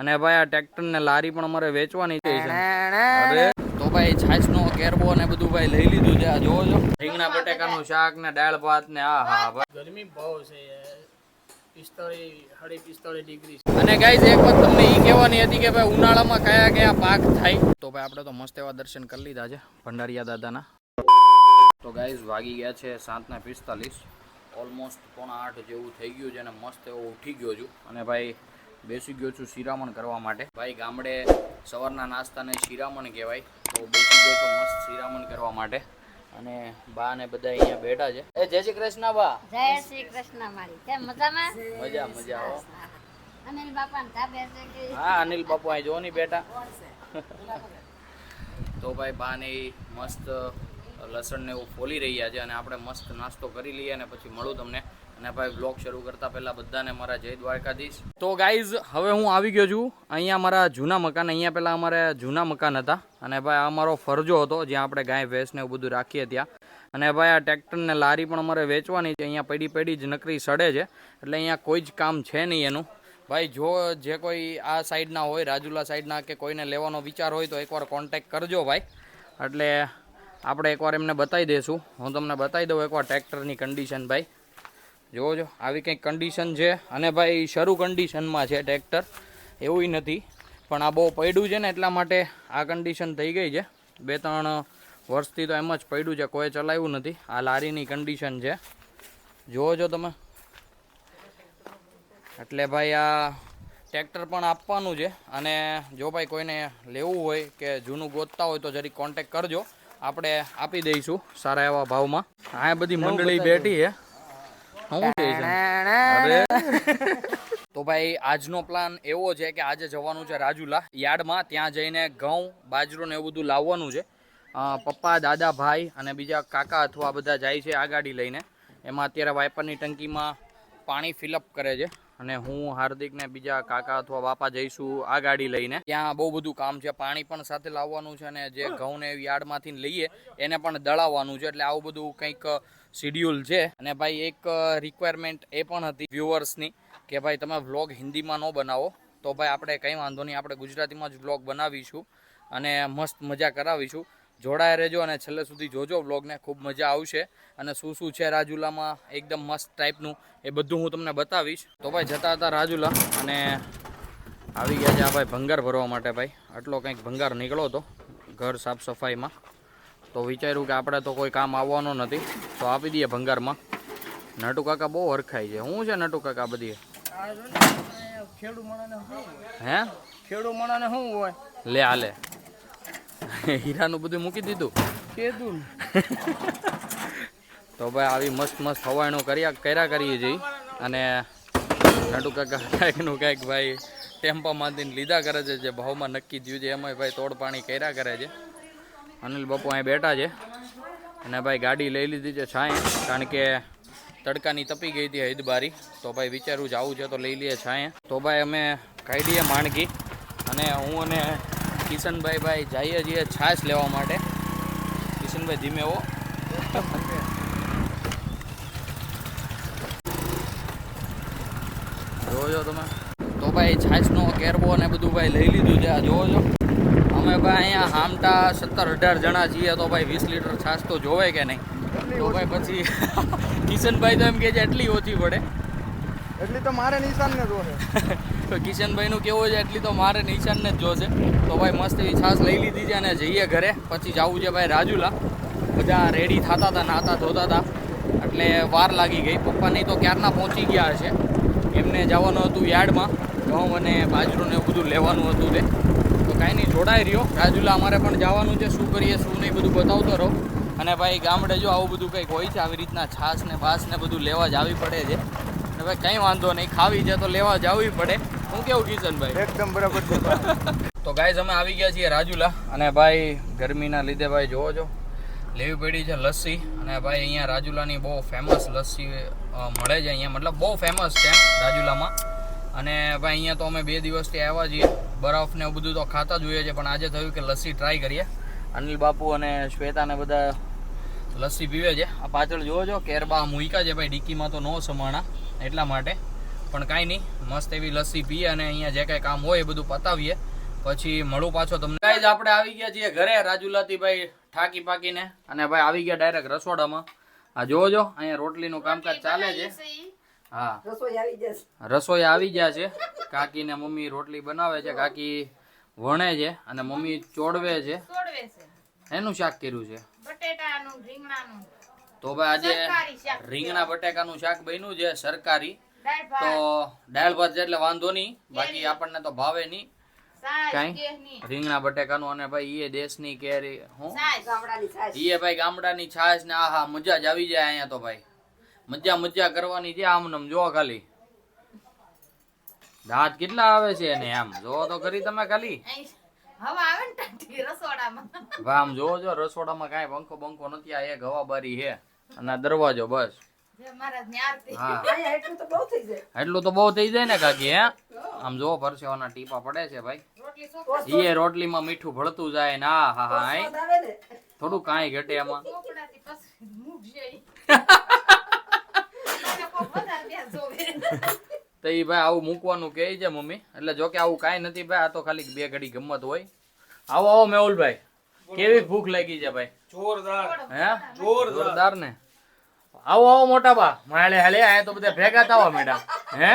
અને ભાઈ આ ટ્રેક્ટર ને લારી પણ અમારે વેચવાની છે. અરે તો ભાઈ છાછનો કેરબો ને બધું ભાઈ લઈ લીધું છે. આ જોવો છો રીંગણા બટેકાનું શાક ને દાળ ભાત ને આ હા ભાઈ ગરમી બહુ છે 45 ડિગ્રી. અને ગાઈઝ એક વાત તમને ઈ કહેવાની હતી કે ભાઈ ઉનાળામાં કયા કયા પાક થાય. તો ભાઈ આપણે તો મસ્ત એવા દર્શન કરી લીધા છે ભંડારીયા દાદાના. તો ગાઈઝ વાગી ગયા છે 7:45. ઓલમોસ્ટ 7:45 જેવું થઈ ગયું છે અને મસ્ત એવો ઉઠી ગયો છું અને ભાઈ બેસી ગયો છું શિરામણ કરવા માટે. ભાઈ ગામડે સવારના નાસ્તાને શિરામણ કહેવાય, તો બેસી ગયો છું મસ્ત શિરામણ કરવા માટે. અને બા ને બધા અહીંયા બેઠા છે. એ જય શ્રી કૃષ્ણ બા. જય શ્રી કૃષ્ણ. મારી કેમ મજામાં? મજા હો. અનિલ બાપા ને ધાબે છે કે? હા અનિલ બાપુ અહીં જો ની બેઠા. તો ભાઈ બા ને મસ્ત લસણ ને એવું ફોલી રહ્યા છે અને આપણે મસ્ત નાસ્તો કરી લઈએ અને પછી મળું તમને. અને ભાઈ બ્લોગ શરૂ કરતા પહેલા બધાને મારા જય દ્વારકાધીશ. તો ગાઈઝ હવે હું આવી ગયો છું અહીંયા મારા જૂના મકાન. અહીંયા પહેલાં અમારે જૂના મકાન હતા અને ભાઈ અમારો ફરજો હતો જ્યાં આપણે ગાય ભેંસ ને એવું બધું રાખીએ ત્યાં. અને ભાઈ આ ટ્રેક્ટર ને લારી પણ અમારે વેચવાની છે. અહીંયા પડી જ નકરી સડે છે એટલે અહીંયા કોઈ જ કામ છે નહીં એનું. ભાઈ જો જે કોઈ આ સાઈડના હોય રાજુલા સાઈડના કે કોઈને લેવાનો વિચાર હોય તો એકવાર કોન્ટેક કરજો ભાઈ. એટલે આપણે એકવાર એમને બતાવી દઈશું. હું તમને બતાવી દઉં એકવાર ટ્રેક્ટરની કન્ડિશન. ભાઈ જોવો છો આવી કંઈક કન્ડિશન છે અને ભાઈ શરૂ કન્ડિશનમાં છે ટ્રેક્ટર, એવું નથી પણ આ બહુ પડ્યું છે ને એટલા માટે આ કન્ડિશન થઈ ગઈ છે. 2-3 વર્ષથી તો એમ જ પડ્યું છે, કોઈ ચલાવ્યું નથી. આ લારીની કન્ડિશન છે જોવો છો તમે. એટલે ભાઈ આ ટ્રેક્ટર પણ આપવાનું છે અને જો ભાઈ કોઈને લેવું હોય કે જૂનું ગોતતા હોય તો જરી કોન્ટેક કરજો, આપણે આપી દઈશું સારા એવા ભાવમાં. આ બધી મંડળી બેઠી છે. તો ભાઈ આજનો પ્લાન એવો છે કે આજે જવાનું છે રાજુલા યાર્ડમાં. ત્યાં જઈને ઘઉં બાજરો ને એવું બધું લાવવાનું છે. પપ્પા દાદા ભાઈ અને બીજા કાકા અથવા બધા જાય છે આ ગાડી લઈને. એમાં અત્યારે વાઇપરની ટંકીમાં પાણી ફિલઅપ કરે છે અને હું હાર્દિક ને બીજા કાકા અથવા બાપા જઈશું આ ગાડી લઈને. ત્યાં બહુ બધું કામ છે, પાણી પણ સાથે લાવવાનું છે અને જે ઘઉં ને યાર્ડમાંથી લઈએ એને પણ દળાવવાનું છે. એટલે આવું બધું કંઈક શિડ્યુલ છે. અને ભાઈ એક રિક્વાયરમેન્ટ એ પણ હતી વ્યુઅર્સની કે ભાઈ તમે વ્લોગ હિન્દીમાં ન બનાવો તો ભાઈ આપણે કંઈ વાંધો નહીં, આપણે ગુજરાતીમાં જ વ્લોગ બનાવીશું અને મસ્ત મજા કરાવીશું. જોડાયા રહેજો અને છેલ્લે સુધી જોજો વ્લોગને, ખૂબ મજા આવશે. અને શું શું છે રાજુલામાં એકદમ મસ્ત ટાઈપનું એ બધું હું તમને બતાવીશ. તો ભાઈ જતા હતા રાજુલા અને આવી ગયા છે આ ભાઈ ભંગાર ભરવા માટે. ભાઈ આટલો કંઈક ભંગાર નીકળો હતો ઘર સાફ સફાઈમાં, તો વિચાર્યું કે આપણે તો કોઈ કામ આવવાનો નથી તો આપી દઈએ ભંગારમાં. નટુ કાકા બહુ હરખાય છે. શું છે નટુ કાકા બધી? ખેડૂ માણાને હે ખેડૂ માણાને શું હોય લે હાલે હીરાનું બધું મૂકી દીધું કીધું. તો ભાઈ આવી મસ્ત મસ્ત હવાઈનું કર્યા કરીએ છીએ અને નટુ કાકા કાંઈકનું કાંઈક ભાઈ ટેમ્પા માંધીને લીધા કરે છે. જે ભાવમાં નક્કી થયું છે એમાં ભાઈ તોડ પાણી કર્યા કરે છે. અનિલ બાપુ અહીં બેઠા છે અને ભાઈ ગાડી લઈ લીધી છે છાંય, કારણ કે તડકાની તપી ગઈ હતી હૈદબારી. તો ભાઈ વિચારું જવું છે તો લઈ લઈએ છાંય. તો ભાઈ અમે કાઢીએ માંડકી અને હું અને કિશનભાઈ જઈએ છીએ છાશ લેવા માટે. કિશનભાઈ ધીમે હો. જોવો તમે. તો ભાઈ છાશનો કેરબો ને બધું ભાઈ લઈ લીધું છે. આ જોવો છો અમે ભાઈ અહીંયા હામટા 17-18 જણા છીએ તો ભાઈ 20 લીટર છાશ તો જોવે કે નહીં. તો ભાઈ પછી કિશનભાઈ તો એમ કહે છે એટલી ઓછી પડે, એટલી તો મારે નિશાન ને જોશે. તો કિશનભાઈનું કેવું છે એટલી તો મારે નિશાનને જ જોશે. તો ભાઈ મસ્ત એવી છાશ લઈ લીધી છે અને જઈએ ઘરે. પછી જવું છે ભાઈ રાજુલા. બધા રેડી થતા હતા, નાતા ધોતા હતા એટલે વાર લાગી ગઈ. પપ્પાની તો ક્યારના પહોંચી ગયા હશે, એમને જવાનું હતું યાર્ડમાં ઘઉં અને બાજરું ને એવું બધું લેવાનું હતું તે. તો કાંઈ નહીં, જોડાઈ રહ્યો. રાજુલા અમારે પણ જવાનું છે, શું કરીએ શું નહીં બધું બતાવતો રહો. અને ભાઈ ગામડે જો આવું બધું કંઈક હોય છે, આવી રીતના છાશ ને બાસ ને બધું લેવા જ આવી પડે છે. અને ભાઈ કંઈ વાંધો નહીં, ખાવી છે તો લેવા જ આવવી પડે. હું કેવું કિશનભાઈ? એકદમ બરાબર છે. તો ગાઈઝ અમે આવી ગયા છીએ રાજુલા અને ભાઈ ગરમીના લીધે ભાઈ જોવો છો લેવી પડી છે લસ્સી. અને ભાઈ અહીંયા રાજુલાની બહુ ફેમસ લસ્સી મળે છે અહીંયા, મતલબ બહુ ફેમસ છે રાજુલામાં. અને ભાઈ અહીંયા તો અમે 2 દિવસથી આવ્યા છીએ, બરફ ને બધું તો ખાતા જ હોઈએ છીએ, પણ આજે થયું કે લસ્સી ટ્રાય કરીએ. અનિલ બાપુ અને શ્વેતા ને બધા લસ્સી પીવે છે. આ પાછળ જોવો છો કેરબા મૂક્યા છે ભાઈ, ડીકીમાં તો ન સમાણા એટલા માટે. પણ કાંઈ નહીં, મસ્ત એવી લસ્સી પીએ અને અહીંયા જે કાંઈ કામ હોય એ બધું પતાવીએ, પછી મળું પાછો તમને. ગાઈઝ આપણે આવી ગયા છીએ ઘરે રાજુલાથી ભાઈ ઠાકી પાકીને, અને ભાઈ આવી ગયા ડાયરેક્ટ રસોડામાં. આ જોજો અહીંયા રોટલીનું કામકાજ ચાલે છે. હા, રસોઈ આવી ગયા છે. કાકી ને મમ્મી રોટલી બનાવે છે, કાકી વણે છે અને મમ્મી ચોડવે છે. એનું શાક કર્યું છે બટેટાનું રીંગણાનું તો ભાઈ આજે રીંગણા બટેકાનું શાક બન્યું છે સરકારી. તો દાળ ભાત છે એટલે વાંધો નહીં, બાકી આપણને તો ભાવે નહીં કાંઈ રીંગણા બટેકાનું. અને ભાઈ એ દેશની કેરી હું એ ભાઈ ગામડાની છાશ ને આહા મજા જ આવી જાય અહીંયા તો ભાઈ. મજા કરવાની છે આમ નમ. જો ખાલી દાંત કેટલા આવે છે એને આમ જો તો ખરી તમે ખાલી. આમ જોવો જો રસોડામાં કાંઈ પંખો બંખો નથી, આ એક હવાબારી છે અને દરવાજો બસ. હા એટલું તો બહુ થઈ જાય ને કાકી. હે આમ જો પરસેવાના ટીપા પડે છે ભાઈ. એ રોટલીમાં મીઠું ભળતું જાય ને હા હા હા થોડું કાંઈ ઘટે એમાં. તો એ ભાઈ આવું મૂકવાનું કહે છે મમ્મી, એટલે જો કે આવું કાંઈ નથી ભાઈ, આ તો ખાલી બે ઘડી ગમત હોય. આવો આવો મેહુલભાઈ, કેવી ભૂખ લાગી છે ભાઈ? જોરદાર. હે જોરદાર ને. આવો આવો મોટા બા માળે હાલે, અહીંયા તો બધા ભેગા થવા મેડા. હે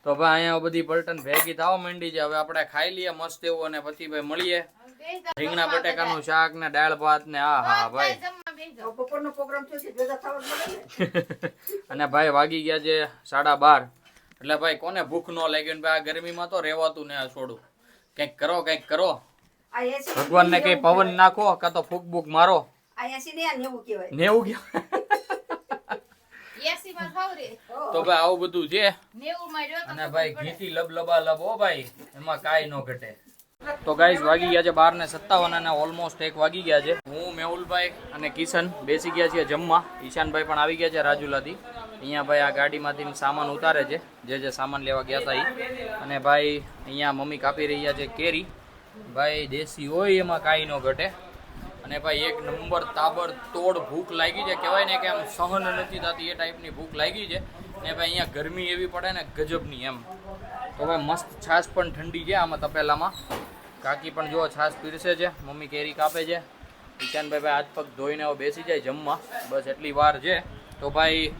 તો ભાઈ અહીંયા બધી પલટન ભેગી થવા માંડી છે. હવે આપણે ખાઈ લઈએ મસ્ત એવું અને પછી ભાઈ મળીએ. રીંગણા બટેકાનું શાક ને દાળ ભાત ને હા હા ભાઈ. અને ભાઈ વાગી ગયા છે 12:30. એટલે ભાઈ કોને ભૂખ ન લાગી ને ભાઈ આ ગરમીમાં તો રેવાતું ને આ છોડું. કંઈક કરો કંઈક કરો, ભગવાન ને કઈ પવન નાખો કાં તો ફૂક બૂક મારો. 90 કહેવાય. તો ભાઈ આવું બધું છે. અને ભાઈ ઘીથી લબલબા લબ હો ભાઈ, એમાં કાંઈ ન ઘટે. તો ગાઈઝ વાગી ગયા છે 12:57 અને ઓલમોસ્ટ 1 વાગી ગયા છે. હું મેહુલભાઈ અને કિશન બેસી ગયા છીએ જમવા. ઈશાનભાઈ પણ આવી ગયા છે રાજુલાથી. અહીંયા ભાઈ આ ગાડીમાંથી સામાન ઉતારે છે, જે સામાન લેવા ગયા હતા એ. અને ભાઈ અહીંયા મમ્મી કાપી રહ્યા છે કેરી. ભાઈ દેશી હોય એમાં કાંઈ ન ઘટે. અને ભાઈ એક નંબર તાબર તોડ ભૂખ લાગી છે, કહેવાય ને કે આમ સહન નથી થતી એ ટાઈપની ભૂખ લાગી છે. ને ભાઈ અહીંયા ગરમી એવી પડે ને ગજબની એમ. તો ભાઈ મસ્ત છાશ પણ ઠંડી છે આમાં તપેલામાં. કાકી પણ જો છાશ પીરસે છે, મમ્મી કેરી કાપે છે. ઈશાનભાઈ ભાઈ હાથ પગ ધોઈને હવે બેસી જાય જમવા, બસ એટલી વાર છે. તો ભાઈ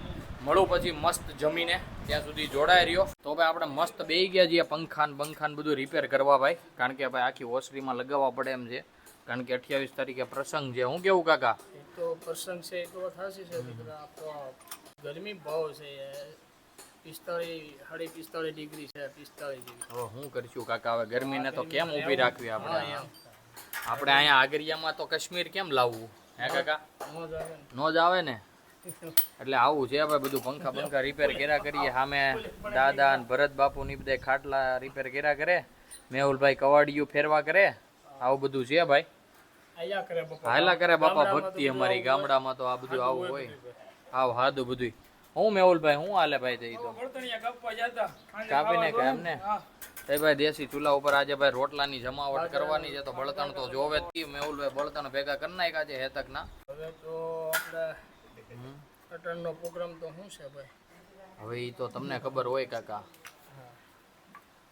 મળું પછી મસ્ત જમીને, ત્યાં સુધી જોડાઈ રહ્યો. તો ભાઈ આપણે મસ્ત બેસી ગયા છીએ પંખાન બધું રિપેર કરવા ભાઈ, કારણ કે ભાઈ આખી ઓસરીમાં લગાવવા પડે એમ છે. કારણ કે 28 તારીખે પ્રસંગ છે. હું કેવું કાકા? તો પ્રસંગ છે તો થાશે છે દીકરા. તો ગરમી બહુ છે, 45 ડિગ્રી છે. 45 ડિગ્રી. હું કરીશું કાકા હવે ગરમીને તો કેમ ઊભી રાખવી આપણે? આપણે અહીંયા આગરિયામાં તો કાશ્મીર કેમ લાવવું હે કાકા? નો જ આવે ને. એટલે આવું છે ભાઈ બધું. પંખા રિપેર કર્યા કરીએ. સામે દાદા ને ભરત બાપુ ની બધા ખાટલા રિપેર કર્યા કરે. મેહુલભાઈ કવાડિયું ફેરવા કરે. આવું બધું છે ભાઈ. હાલા કરે બાપા ભક્તિ અમારી ગામડામાં તો આ બધું આવું હોય. આવ હાદું બધું. હું મેહુલભાઈ હું હાલે ભાઈ થઈ તો કાપીને કે એમને ભાઈ દેશી ચૂલા ઉપર આજે ભાઈ રોટલાની જમાવટ કરવાની છે. તો બળતણ તો જોવે જ. મેહુલભાઈ બળતણ ભેગા કરી નાખ્યા છે હેતકના. હવે તો આપણે અટણનો પ્રોગ્રામ તો શું છે ભાઈ? હવે એ તો તમને ખબર હોય કાકા,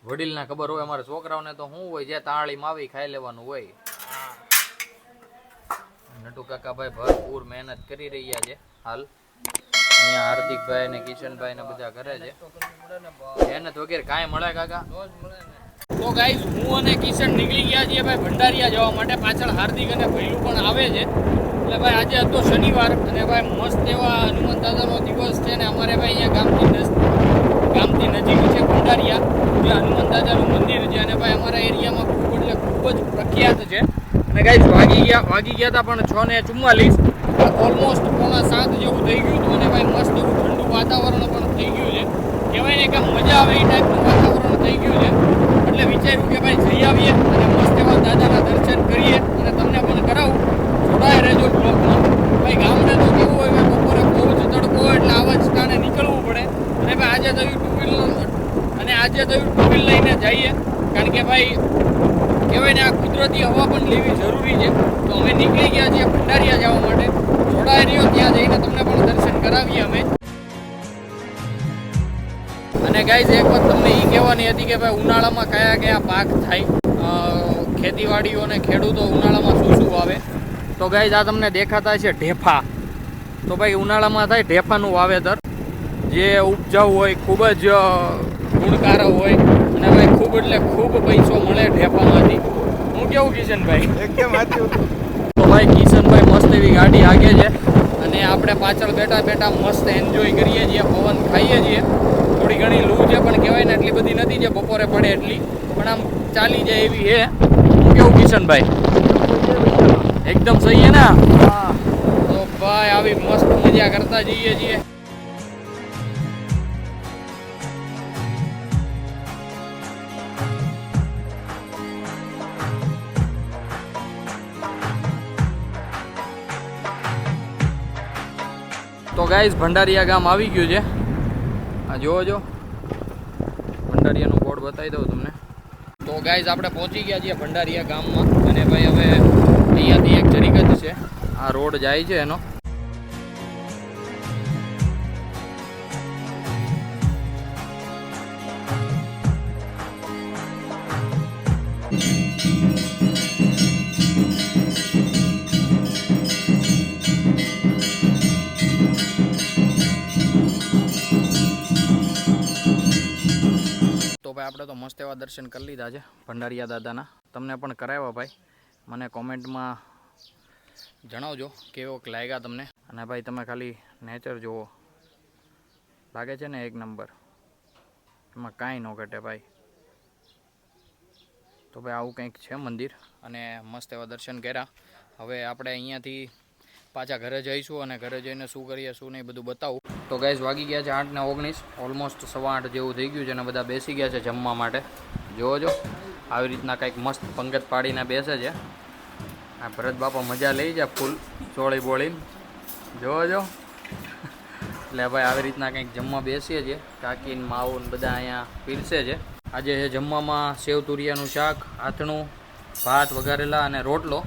વડીલને ખબર હોય. અમારા છોકરાઓને તો શું હોય, જે તાળીમાં આવી ખાઈ લેવાનું હોય. નટુ કાકા ભાઈ ભરપૂર મહેનત કરી રહ્યા છે હાલ. અહીંયા હાર્દિકભાઈ ને કિશનભાઈ ને બધા કરે છે. મહેનત વગેરે કાંઈ મળે કાકા? તો ગાઈઝ હું અને કિશન નીકળી ગયા છીએ ભાઈ ભંડારિયા જવા માટે. પાછળ હાર્દિક અને ભૈલું પણ આવે છે. એટલે ભાઈ આજે હતો શનિવાર અને ભાઈ મસ્ત એવા હનુમાન દાદાનો દિવસ છે. ને અમારે ભાઈ અહીંયા ગામથી નજીક છે ભંડારિયા, જ્યાં હનુમાન દાદાનું મંદિર છે. અને ભાઈ અમારા એરિયામાં ખૂબ જ પ્રખ્યાત છે. અને ગાઈઝ વાગી ગયા હતા પણ 6:44. ઓલમોસ્ટ 6:45 જેવું થઈ ગયું હતું. અને ભાઈ મસ્ત એવું ઠંડુ વાતાવરણ પણ થઈ ગયું છે. કહેવાય ને કે મજા આવે એ ટાઈપનું વાતાવરણ થઈ ગયું છે. એટલે વિચાર્યું કે ભાઈ જઈ આવીએ અને મસ્ત એવા દાદાના દર્શન કરીએ અને તમને પણ કરાવું. જોડાય રહેજો બ્લોગમાં. ભાઈ ગામડે તો કેવું હોય ભાઈ બપોરે બહુ જ તડકો હોય એટલે આવા જ સ્થાને નીકળવું પડે. અને ભાઈ આજે તો ટુ વ્હીલ લઈને જઈએ, કારણ કે ભાઈ કહેવાય ને આ કુદરતી હવા પણ લેવી જરૂરી છે. તો અમે નીકળી ગયા છીએ ભંડારિયા જવા માટે. જોડાઈ રહ્યો, ત્યાં જઈને તમને પણ દર્શન કરાવીએ અમે. ગાઈઝ એક વાત તમને એ કહેવાની હતી કે ભાઈ ઉનાળામાં કયા કયા પાક થાય, ખેતીવાડીઓ અને ખેડૂતો ઉનાળામાં શું શું વાવે. તો ગાઈઝ આ તમને દેખાતા છે ઢેફા. તો ભાઈ ઉનાળામાં થાય ઢેફાનું વાવેતર, જે ઉપજાઉ હોય, ખૂબ જ ગુણકારક હોય અને ભાઈ ખૂબ એટલે ખૂબ પૈસો મળે ઢેફામાંથી. હું કેવું કિશનભાઈ? એકદમ સાચું. તો ભાઈ કિશનભાઈ મસ્ત એવી ગાડી હાકે છે અને આપણે પાછળ બેઠા બેઠા મસ્ત એન્જોય કરીએ છીએ, પવન ખાઈએ છીએ. થોડી ઘણી લૂ છે પણ કહેવાય ને એટલી બધી નથી જે બપોરે પડે એટલી, પણ આમ ચાલી જાય એવી છે. હું કેવું કિશનભાઈ? એકદમ સહી છે ને? તો ભાઈ આવી મસ્ત મજા કરતા જઈએ છીએ. તો ગાઈઝ ભંડારીયા ગામ આવી ગયું છે. આ જોવો જો ભંડારીયાનું બોર્ડ બતાવી દઉં તમને. તો ગાઈઝ આપણે પહોંચી ગયા છીએ ભંડારીયા ગામમાં અને ભાઈ હવે અહીંયાથી એક જરીક જ છે, આ રોડ જાય છે એનો. તો ભાઈ આપણે તો મસ્ત એવા દર્શન કરી લીધા છે ભંડારીયા દાદાના. તમને પણ કરાવ્યા ભાઈ. મને કોમેન્ટમાં જણાવજો કેવો લાગ્યા તમને. અને ભાઈ તમે ખાલી નેચર જુઓ, લાગે છે ને એક નંબર, એમાં કાંઈ ન ઘટે ભાઈ. તો ભાઈ આવું કંઈક છે મંદિર અને મસ્ત એવા દર્શન કર્યા. હવે આપણે અહીંયાથી પાછા ઘરે જઈશું અને ઘરે જઈને શું કરીએ શું નહીં બધું બતાવું. તો ગાઈઝ વાગી ગયા છે 8:19, ઓલમોસ્ટ 8:15 જેવું થઈ ગયું છે અને બધા બેસી ગયા છે જમવા માટે. જોવો જો આવી રીતના કંઈક મસ્ત પંગત પાડીને બેસે છે. આ ભરત બાપા મજા લઈ જાય ફૂલ ચોળી બોળીને, જોવો જો. એટલે ભાઈ આવી રીતના કંઈક જમવા બેસીએ છીએ. કાકીને માવું ને બધા અહીંયા પીરસે છે. આજે છે જમવામાં સેવ તુરિયાનું શાક, આથણું, ભાત વઘારેલા અને રોટલો.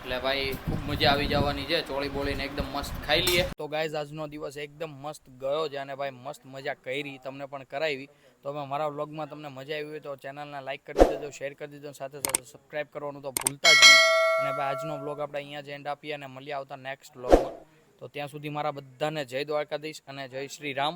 એટલે ભાઈ ખૂબ મજા આવી જવાની છે. ચોળી બોળીને એકદમ મસ્ત ખાઈ લઈએ. તો ગાઈઝ આજનો દિવસ એકદમ મસ્ત ગયો છે અને ભાઈ મસ્ત મજા કરી, તમને પણ કરાવી. તો હવે મારા વ્લોગમાં તમને મજા આવી હોય તો ચેનલને લાઈક કરી દેજો, શેર કરી દેજો, સાથે સાથે સબસ્ક્રાઈબ કરવાનું તો ભૂલતા જ નહીં. અને ભાઈ આજનો વ્લોગ આપણે અહીંયા જ એન્ડ આપીએ અને મળીએ આવતા નેક્સ્ટ વ્લોગમાં. તો ત્યાં સુધી મારા બધાને જય દ્વારકાધીશ અને જય શ્રી રામ.